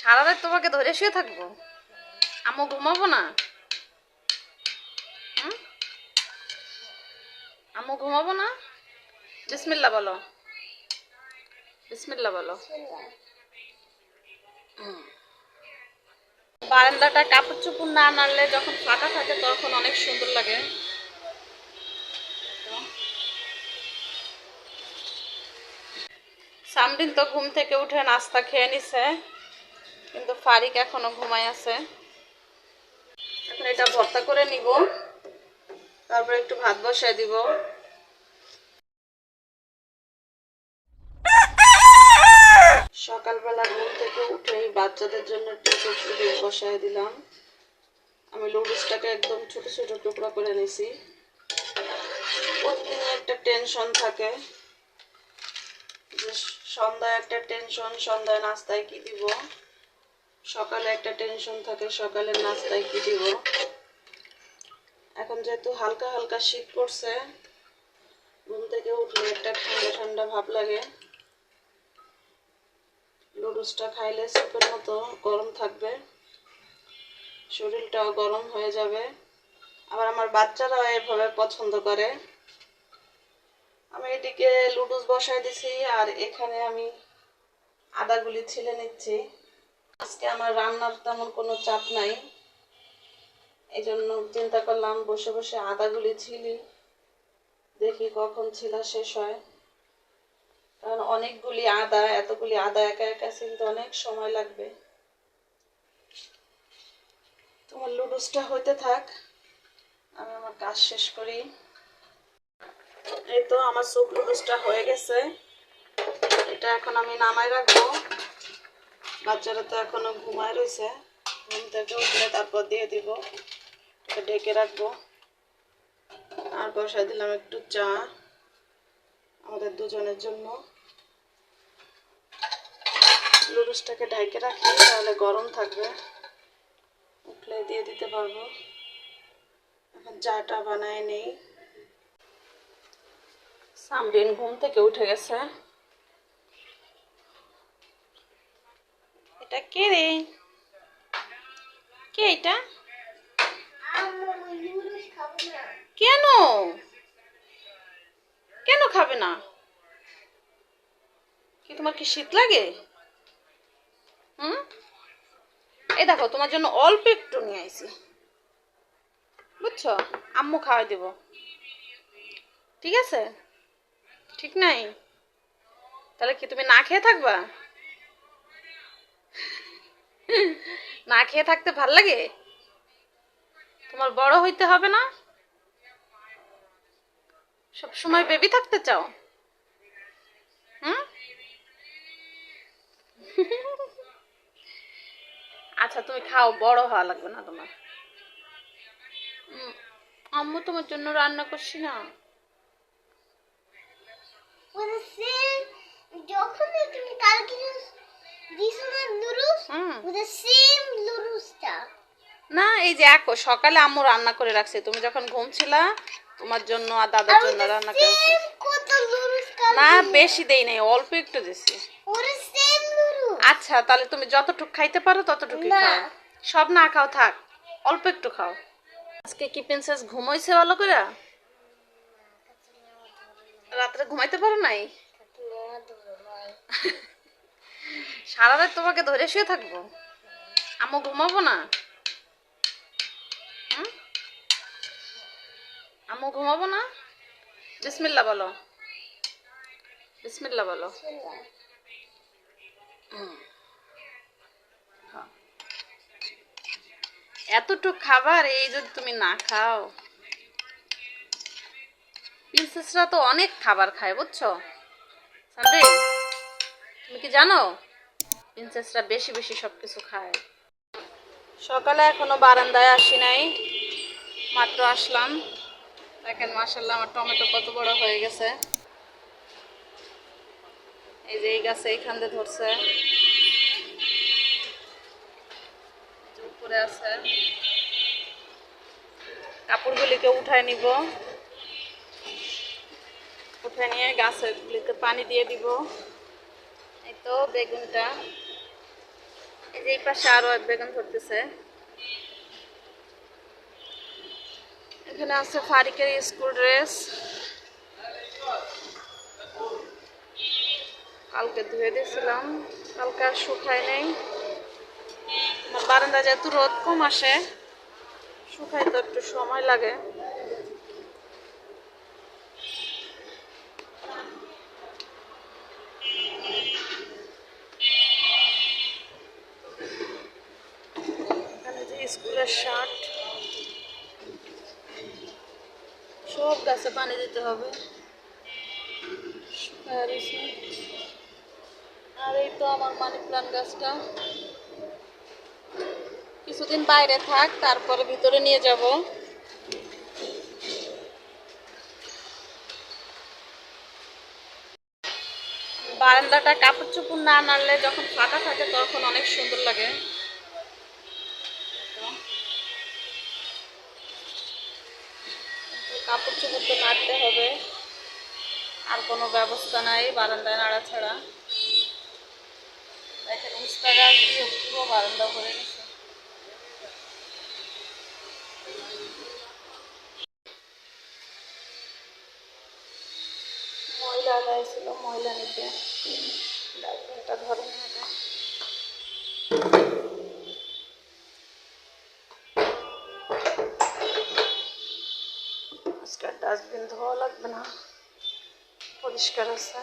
সারা রাত তোমাকে ধরে শুয়ে থাকবো? আম্মু ঘুমাবো না? হুম? আম্মু ঘুমাবো না? বিসমিল্লাহ বলো, বিসমিল্লাহ বলো। বারান্দাটা কাপড় চোপড় না নাড়লে যখন ফাঁকা থাকে তখন অনেক সুন্দর লাগে। সামদিন তো ঘুম থেকে উঠে নাস্তা খেয়ে নিছে, কিন্তু ফারিক এখনো ঘুমায় আছে। এখন এটা ভর্তা করে নিব, তারপর একটু ভাত বসায় দিব। সকালবেলা ঘুম থেকে উঠেই বাচ্চাদের জন্য টিফিন বসায় দিলাম। আমি লুডুসটাকে একদম ছোট ছোট টুকরা করে নিছি। প্রতিদিন একটা টেনশন থাকে যে সন্ধ্যায় একটা টেনশন, সন্ধ্যায় নাস্তায় কি দিব। সকালে একটা টেনশন থাকে, সকালের নাস্তায় কি দিব। এখন যেহেতু হালকা হালকা শীত পড়ছে, ঘুম থেকে উঠলে একটা ঠান্ডা ঠান্ডা ভাব লাগে। লুডুসটা খাইলে স্যুপের মতো গরম থাকবে, শরীরটাও গরম হয়ে যাবে। আবার আমার বাচ্চারাও এভাবে পছন্দ করে। আমি এদিকে লুডুস বসাই দিছি, আর এখানে আমি আদাগুলি ছিলে নিচ্ছি। আজকে আমার রান্নার তেমন কোনো চাপ নাই, এই জন্য চিন্তা করলাম বসে বসে আদাগুলি ছিলি, দেখি কখন ছিলা শেষ হয়। কারণ অনেকগুলি আদা, এতগুলি আদা একা একা ছিলতে অনেক সময় লাগবে। তোমার লুডুসটা হইতে থাক, আমি আমার কাজ শেষ করি। এই তো আমার স্যুপ লুডুসটা হয়ে গেছে, এটা এখন আমি নামাই রাখবো। বাচ্চারা তো এখনো ঘুমায় রয়েছে, ঘুম থেকে উঠলে তারপর দিয়ে দিব। এটা ঢেকে রাখবো। আর বসাই দিলাম একটু চা আমাদের দুজনের জন্য। লুডুসটাকে ঢেকে রাখি, তাহলে গরম থাকবে, উঠলে দিয়ে দিতে পারবো। এখন চাটা বানায় নেই। সামরিন ঘুম থেকে উঠে গেছে। এটা কে রে? কে এটা? কেন কেন খাবে না? কি তোমার কি শীত লাগে? হুম, এই দেখো তোমার জন্য অল্প একটু নিয়ে আইছি, বুঝছো? আম্মু খাওয়াই দেব, ঠিক আছে? ঠিক নাই? তাহলে কি তুমি না খেয়ে থাকবা? না খেয়ে থাকতে ভাল লাগে? তোমার বড় হইতে হবে না? সব সময় বেবি থাকতে চাও? হুম, আচ্ছা তুমি খাও, বড় হওয়া লাগবে না তোমার। আম্মু তোমার জন্য রান্না করছি না। যখন তুমি কালকে দিছো না নুডলস, the same নুডলসটা। না, এই যে একো সকালে আম্মু রান্না করে রাখছে, তুমি যখন ঘুমছিলা তোমার জন্য আর দাদার জন্য রান্না করেছে। কত নুডলস না বেশি দেই নাই, অল্প একটু দিছি। ওরে সেম নুডলস। আচ্ছা তাহলে তুমি যতটুকু খাইতে পারো ততটুকুই খাও, সব না খাও, থাক অল্প একটু খাও। আজকে কি প্রিন্সেস ঘুমাইছে ভালো করে? রাত্রে ঘুমাইতে পারো নাই? সারা রাত তোমাকে ধরে শুয়ে থাকবো? আম্মু ঘুমাবো না? হুম? আম্মু ঘুমাবো না? বিসমিল্লাহ বলো, বিসমিল্লাহ বলো। এতটুক খাবার এই যদি তুমি না খাও। প্রিন্সেসরা তো অনেক খাবার খায়, বুঝছো সানডে? তুমি কি জানো প্রিন্সেসরা বেশি বেশি সবকিছু খায়। সকালে এখনো বারান্দায় আসি নাই, মাত্র আসলাম। দেখেন মাশাআল্লাহ আমার টমেটো কত বড় হয়ে গেছে। এই যে এই গাছে এইখান দিয়ে ধরছে, উপরে আছে। কাপড়গুলিকে উঠায় নিব, উঠে নিয়ে গাছগুলিতে পানি দিয়ে দিব। এই তো বেগুনটা, এই যে এই পাশে আরো এক বেগুন ধরতেছে। এখানে আছে ফারিকের স্কুল ড্রেস, কালকে ধুয়ে দিয়েছিলাম, কালকে আর শুকায় নেই। আমার বারান্দা যেহেতু রোদ কম আসে, শুকাইতে একটু সময় লাগে। এখানে যে স্কুলের শার্ট, সব গাছে পানি দিতে হবে, শুকায় রয়েছে। আর এই তো আমার মানি প্লান্ট গাছটা, কিছুদিন বাইরে থাক, তারপরে ভিতরে নিয়ে যাব। বারান্দাটা কাপড় চোপড় না নাড়লে যখন ফাঁকা থাকে তখন অনেক সুন্দর লাগে। কাপড় চোপড় তো নাড়তে হবে, আর কোনো ব্যবস্থা নাই বারান্দায় নাড়া ছাড়া। দেখেন উস্তা গাছ দিয়ে পুরো বারান্দা ভরে গেছে। ময়লা গাইছিল, ময়লা নিতে ডাস্টবিনটা ধরে নিয়ে যায়। আজকে ডাস্টবিন ধোয়া লাগবে না, পরিষ্কার আছে।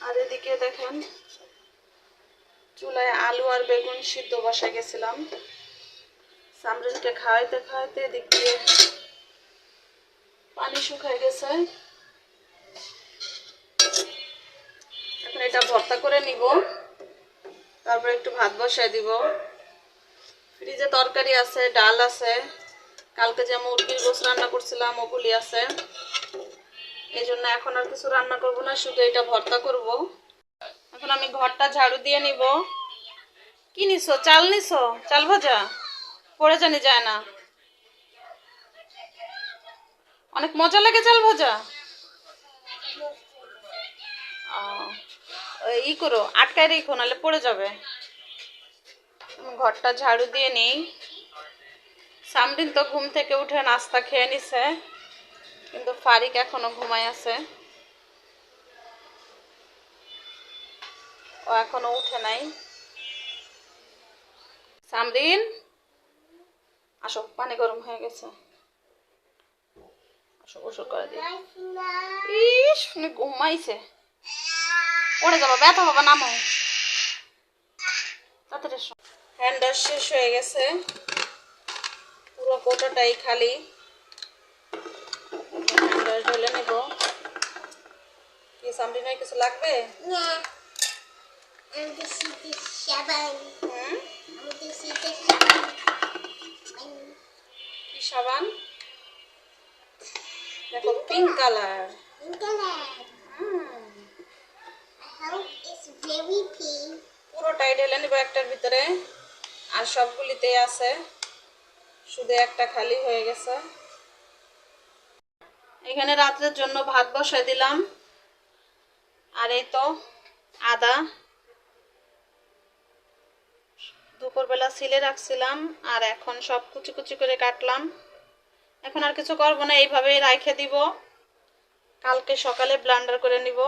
আর এদিকে দেখেন চুলায় আলু আর বেগুন সিদ্ধ বসায় গেছিলাম, সামরিনকে খাওয়াইতে খাওয়াইতে এদিক দিয়ে পানি শুকায় গেছে। এখন এটা ভর্তা করে নিব, তারপর একটু ভাত বসায় দিব। ফ্রিজে তরকারি আছে, ডাল আছে, কালকে যে মুরগির গোশ রান্না করছিলাম ওগুলি আছে। এই জন্য এখন আর কিছু রান্না করব না, শুধু এটা ভর্তা করব। এখন আমি ঘরটা ঝাড়ু দিয়ে নিব। কি নিছো? চাল নিছো? চাল ভাজা পড়ে জানি যায় না, অনেক মজা লাগে চাল ভাজা। ই করো, আটকায় রেখো, নাহলে পড়ে যাবে। ঘরটা ঝাড়ু দিয়ে নিই। সামদিন তো ঘুম থেকে উঠে নাস্তা খেয়ে নিছে, কিন্তু ফারিক এখনো ঘুমায় আছে, ও এখনো উঠে নাই। সামদিন আসো, পানি গরম হয়ে গেছে, আসো গোসল করে দিই। ইস শুনে ঘুমাইছে, পড়ে যাবো, ব্যথা বাবা, নামো তাড়াতাড়ি। হ্যান্ড ওয়াশ শেষ হয়ে গেছে, পুরো কোটাটাই খালি। হ্যান্ড ওয়াশ ঢেলে নেব। কি সামরিনের কিছু লাগবে? কি সাবান? দেখো পিঙ্ক কালার। পুরোটাই ঢেলে নেব একটার ভিতরে, আর সবগুলিতে আছে, শুধু একটা খালি হয়ে গেছে। এখানে রাত্রের জন্য ভাত বসাই দিলাম। আর এই তো আদা দুপুরবেলা ছিলে রাখছিলাম, আর এখন সব কুচি কুচি করে কাটলাম। এখন আর কিছু করবো না, এইভাবেই রাখে দিব, কালকে সকালে ব্লেন্ডার করে নিব।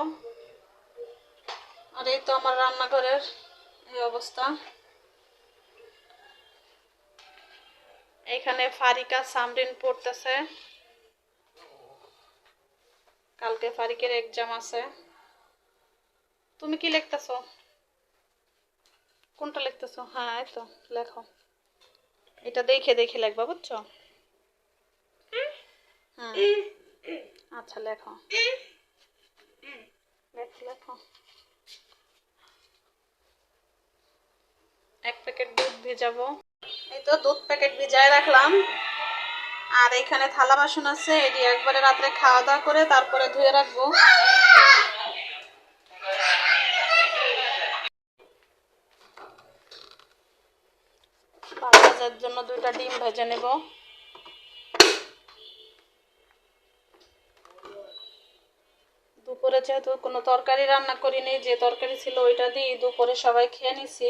আর এই তো আমার রান্নাঘরের এই অবস্থা। এখানে ফারিকা সামরিন পড়তেছে, কালকে ফারিকের এক্সাম আছে। তুমি কি লিখতেছো? কোনটা লিখতেছো? হ্যাঁ এই তো লেখো, এটা দেখে দেখে লিখবা, বুঝছো? হ্যাঁ আচ্ছা লেখো, লেখো লেখো। এক প্যাকেট দুধ ভিজাবো, এই তো দুধ প্যাকেট ভিজায় রাখলাম। আর এখানে থালা বাসন আছে, এটি একবারে রাত্রে খাওয়া দাওয়া করে তারপরে ধুয়ে রাখবো। বাচ্চার জন্য 2টা ডিম ভেজে নেব। দুপুরে যেহেতু কোনো তরকারি রান্না করিনি, যে তরকারি ছিল ওইটা দিয়ে দুপুরে সবাই খেয়ে নিছি।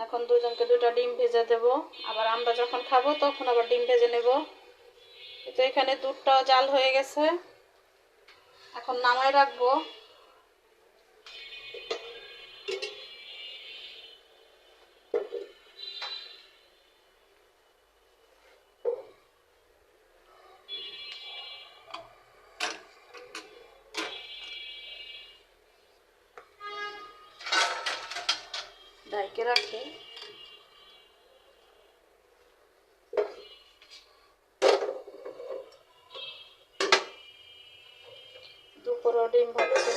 এখন দুজনকে 2টা ডিম ভেজে দেব, আবার আমরা যখন খাবো তখন আবার ডিম ভেজে নেব। তো এখানে দুধটাও জাল হয়ে গেছে, এখন নামাই রাখবো। ঢাইকে রাখি। দুপুরেও ডিম ভাজছি।